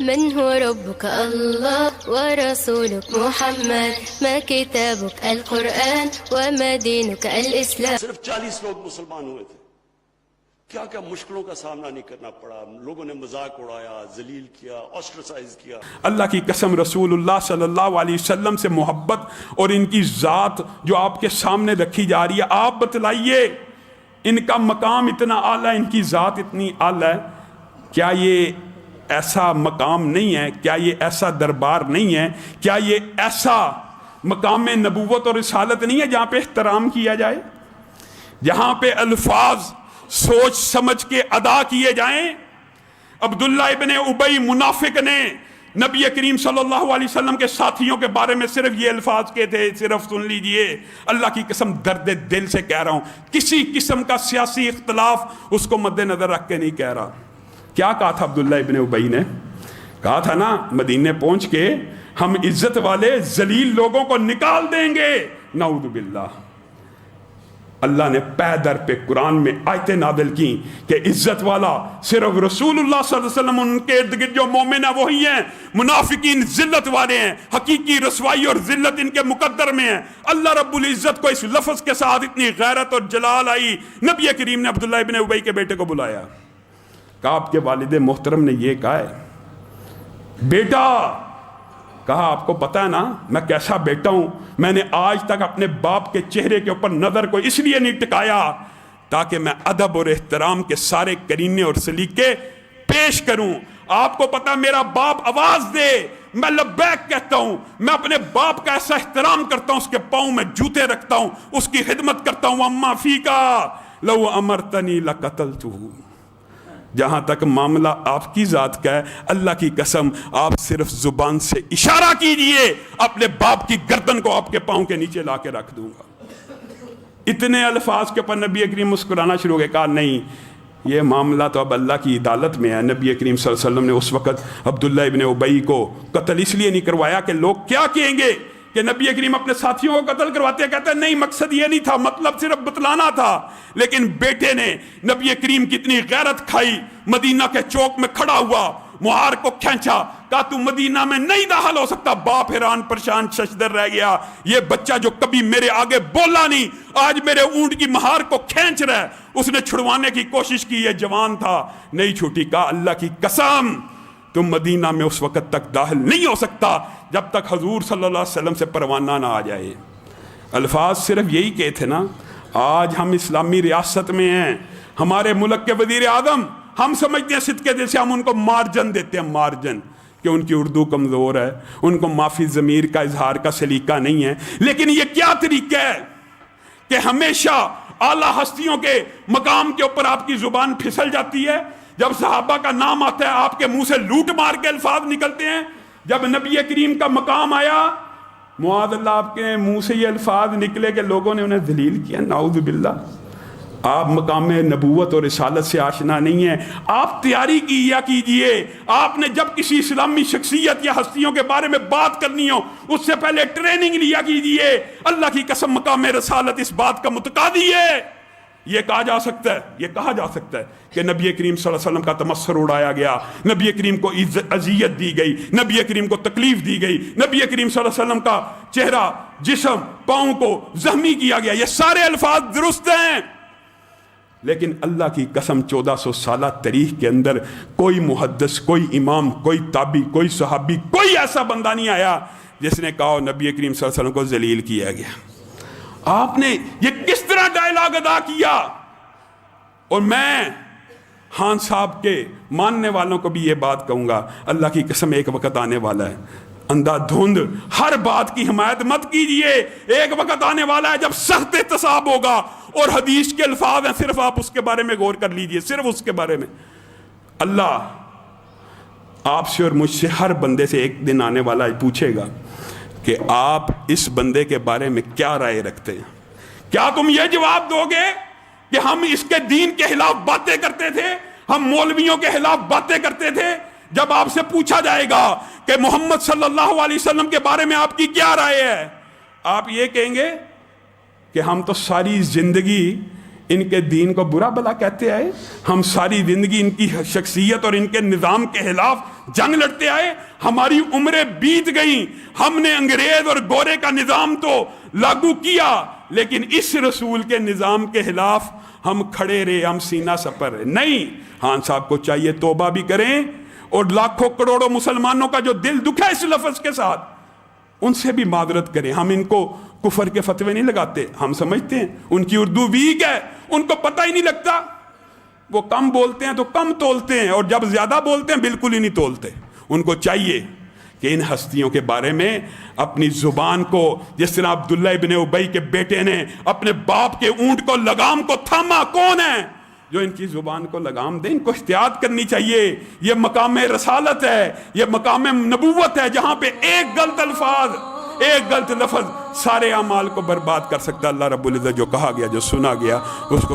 من هو ربك الله ورسولك محمد ما كتابك القرآن وما دينك الإسلام. صرف 40 لوگ مسلمان ہوئے تھے، کیا کیا مشکلوں کا سامنا نہیں کرنا پڑا، لوگوں نے مذاق اڑایا، ذلیل کیا، آسٹرسائز کیا۔ اللہ کی قسم رسول اللہ صلی اللہ علیہ وسلم سے محبت اور ان کی ذات جو آپ کے سامنے رکھی جا رہی ہے، آپ بتلائیے ان کا مقام اتنا اعلیٰ، ان کی ذات اتنی اعلیٰ ہے، کیا یہ ایسا مقام نہیں ہے؟ کیا یہ ایسا دربار نہیں ہے؟ کیا یہ ایسا مقام نبوت اور رسالت نہیں ہے جہاں پہ احترام کیا جائے، جہاں پہ الفاظ سوچ سمجھ کے ادا کیے جائیں؟ عبداللہ ابن ابی منافق نے نبی کریم صلی اللہ علیہ وسلم کے ساتھیوں کے بارے میں صرف یہ الفاظ کہے تھے، صرف سن لیجئے، اللہ کی قسم درد دل سے کہہ رہا ہوں، کسی قسم کا سیاسی اختلاف اس کو مد نظر رکھ کے نہیں کہہ رہا۔ کیا کہا تھا عبداللہ ابن ابی نے؟ کہا تھا نا مدینے پہنچ کے ہم عزت والے ذلیل لوگوں کو نکال دیں گے، نعوذ باللہ۔ اللہ نے پے در پہ قرآن میں آیتیں نازل کی کہ عزت والا صرف رسول اللہ صلی اللہ علیہ وسلم، ان کے ارد گرد جو مومن ہیں وہی ہیں، منافقین ذلت والے ہیں، حقیقی رسوائی اور ذلت ان کے مقدر میں ہے۔ اللہ رب العزت کو اس لفظ کے ساتھ اتنی غیرت اور جلال آئی، نبی کریم نے عبداللہ ابن ابی کے بیٹے کو بلایا، کہا آپ کے والد محترم نے یہ کہا ہے۔ بیٹا کہا آپ کو پتہ ہے نا میں کیسا بیٹا ہوں، میں نے آج تک اپنے باپ کے چہرے کے اوپر نظر کو اس لیے نہیں ٹکایا تاکہ میں ادب اور احترام کے سارے کرینے اور سلیقے پیش کروں۔ آپ کو پتہ میرا باپ آواز دے میں لبیک کہتا ہوں، میں اپنے باپ کا ایسا احترام کرتا ہوں، اس کے پاؤں میں جوتے رکھتا ہوں، اس کی خدمت کرتا ہوں۔ اما فیکا لو امرتنی لقتلتہ۔ جہاں تک معاملہ آپ کی ذات کا ہے، اللہ کی قسم آپ صرف زبان سے اشارہ کیجئے، اپنے باپ کی گردن کو آپ کے پاؤں کے نیچے لا کے رکھ دوں گا۔ اتنے الفاظ کے اوپر نبی کریم مسکرانا شروع ہو گئے، کہا نہیں یہ معاملہ تو اب اللہ کی عدالت میں ہے۔ نبی کریم صلی اللہ علیہ وسلم نے اس وقت عبداللہ ابن ابی کو قتل اس لیے نہیں کروایا کہ لوگ کیا کہیں گے کہ نبی کریم اپنے ساتھیوں کو قتل کرواتے ہیں، کہتے ہیں نہیں مقصد یہ نہیں تھا، مطلب صرف بتلانا تھا۔ لیکن بیٹے نے نبی کریم کی اتنی غیرت کھائی، مدینہ کے چوک میں کھڑا ہوا، مہار کو کھینچا، کہا تو مدینہ میں نہیں داخل ہو سکتا۔ باپ حیران پریشان ششدر رہ گیا، یہ بچہ جو کبھی میرے آگے بولا نہیں آج میرے اونٹ کی مہار کو کھینچ رہا ہے۔ اس نے چھڑوانے کی کوشش کی، یہ جوان تھا، نہیں چھوٹی۔ کہا اللہ کی قسم تم مدینہ میں اس وقت تک داخل نہیں ہو سکتا جب تک حضور صلی اللہ علیہ وسلم سے پروانہ نہ آ جائے۔ الفاظ صرف یہی کہے تھے نا۔ آج ہم اسلامی ریاست میں ہیں، ہمارے ملک کے وزیر اعظم، ہم سمجھتے ہیں صدقے دل سے ہم ان کو مارجن دیتے ہیں، مارجن، کہ ان کی اردو کمزور ہے، ان کو معافی ضمیر کا اظہار کا سلیقہ نہیں ہے۔ لیکن یہ کیا طریقہ ہے کہ ہمیشہ اعلیٰ ہستیوں کے مقام کے اوپر آپ کی زبان پھسل جاتی ہے؟ جب صحابہ کا نام آتا ہے آپ کے منہ سے لوٹ مار کے الفاظ نکلتے ہیں، جب نبی کریم کا مقام آیا معاذ اللہ آپ کے منہ سے یہ الفاظ نکلے کہ لوگوں نے انہیں ذلیل کیا، نعوذ باللہ۔ آپ مقام نبوت اور رسالت سے آشنا نہیں ہیں، آپ تیاری کیجئے۔ آپ نے جب کسی اسلامی شخصیت یا ہستیوں کے بارے میں بات کرنی ہو اس سے پہلے ٹریننگ لیا کیجئے۔ اللہ کی قسم مقام رسالت اس بات کا متقاضی ہے۔ یہ کہا جا سکتا ہے، یہ کہا جا سکتا ہے کہ نبی کریم صلی اللہ علیہ وسلم کا تمثر اڑایا گیا، نبی کریم کو اذیت دی گئی، نبی کریم کو تکلیف دی گئی، نبی کریم صلی اللہ علیہ وسلم کا چہرہ، جسم، پاؤں کو زخمی کیا گیا، یہ سارے الفاظ درست ہیں۔ لیکن اللہ کی قسم 1400 سالہ تاریخ کے اندر کوئی محدث، کوئی امام، کوئی تابعی، کوئی صحابی، کوئی ایسا بندہ نہیں آیا جس نے کہا نبی کریم صلی اللہ علیہ وسلم کو ذلیل کیا گیا۔ آپ نے یہ کس طرح ڈائلاگ ادا کیا؟ اور میں خان صاحب کے ماننے والوں کو بھی یہ بات کہوں گا، اللہ کی قسم ایک وقت آنے والا ہے، اندھا دھند ہر بات کی حمایت مت کیجئے۔ ایک وقت آنے والا ہے جب سخت احتساب ہوگا، اور حدیث کے الفاظ ہیں، صرف آپ اس کے بارے میں غور کر لیجئے، صرف اس کے بارے میں۔ اللہ آپ سے اور مجھ سے، ہر بندے سے ایک دن آنے والا ہے، پوچھے گا کہ آپ اس بندے کے بارے میں کیا رائے رکھتے ہیں؟ کیا تم یہ جواب دو گے کہ ہم اس کے دین کے خلاف باتیں کرتے تھے، ہم مولویوں کے خلاف باتیں کرتے تھے؟ جب آپ سے پوچھا جائے گا کہ محمد صلی اللہ علیہ وسلم کے بارے میں آپ کی کیا رائے ہے، آپ یہ کہیں گے کہ ہم تو ساری زندگی ان کے دین کو برا بلا کہتے آئے، ہم ساری زندگی ان کی شخصیت اور ان کے نظام کے خلاف جنگ لڑتے آئے، ہماری عمریں بیت گئیں، ہم نے انگریز اور گورے کا نظام تو لاگو کیا، لیکن اس رسول کے نظام کے خلاف ہم کھڑے رہے، ہم سینہ سپر رہے نہیں۔ خان صاحب کو چاہیے توبہ بھی کریں، اور لاکھوں کروڑوں مسلمانوں کا جو دل دکھا اس لفظ کے ساتھ، ان سے بھی معذرت کریں۔ ہم ان کو کفر کے فتوے نہیں لگاتے، ہم سمجھتے ہیں ان کی اردو ویک ہے، ان کو پتہ ہی نہیں لگتا، وہ کم بولتے ہیں تو کم تولتے ہیں، اور جب زیادہ بولتے ہیں بالکل ہی نہیں تولتے۔ ان کو چاہیے کہ ان ہستیوں کے بارے میں اپنی زبان کو، جس طرح عبداللہ ابن ابی کے بیٹے نے اپنے باپ کے اونٹ کو لگام کو تھاما، کون ہے جو ان کی زبان کو لگام دے؟ ان کو احتیاط کرنی چاہیے۔ یہ مقام رسالت ہے، یہ مقام نبوت ہے، جہاں پہ ایک غلط الفاظ، ایک غلط لفظ سارے اعمال کو برباد کر سکتا ہے۔ اللہ رب العزت جو کہا گیا، جو سنا گیا، اس کو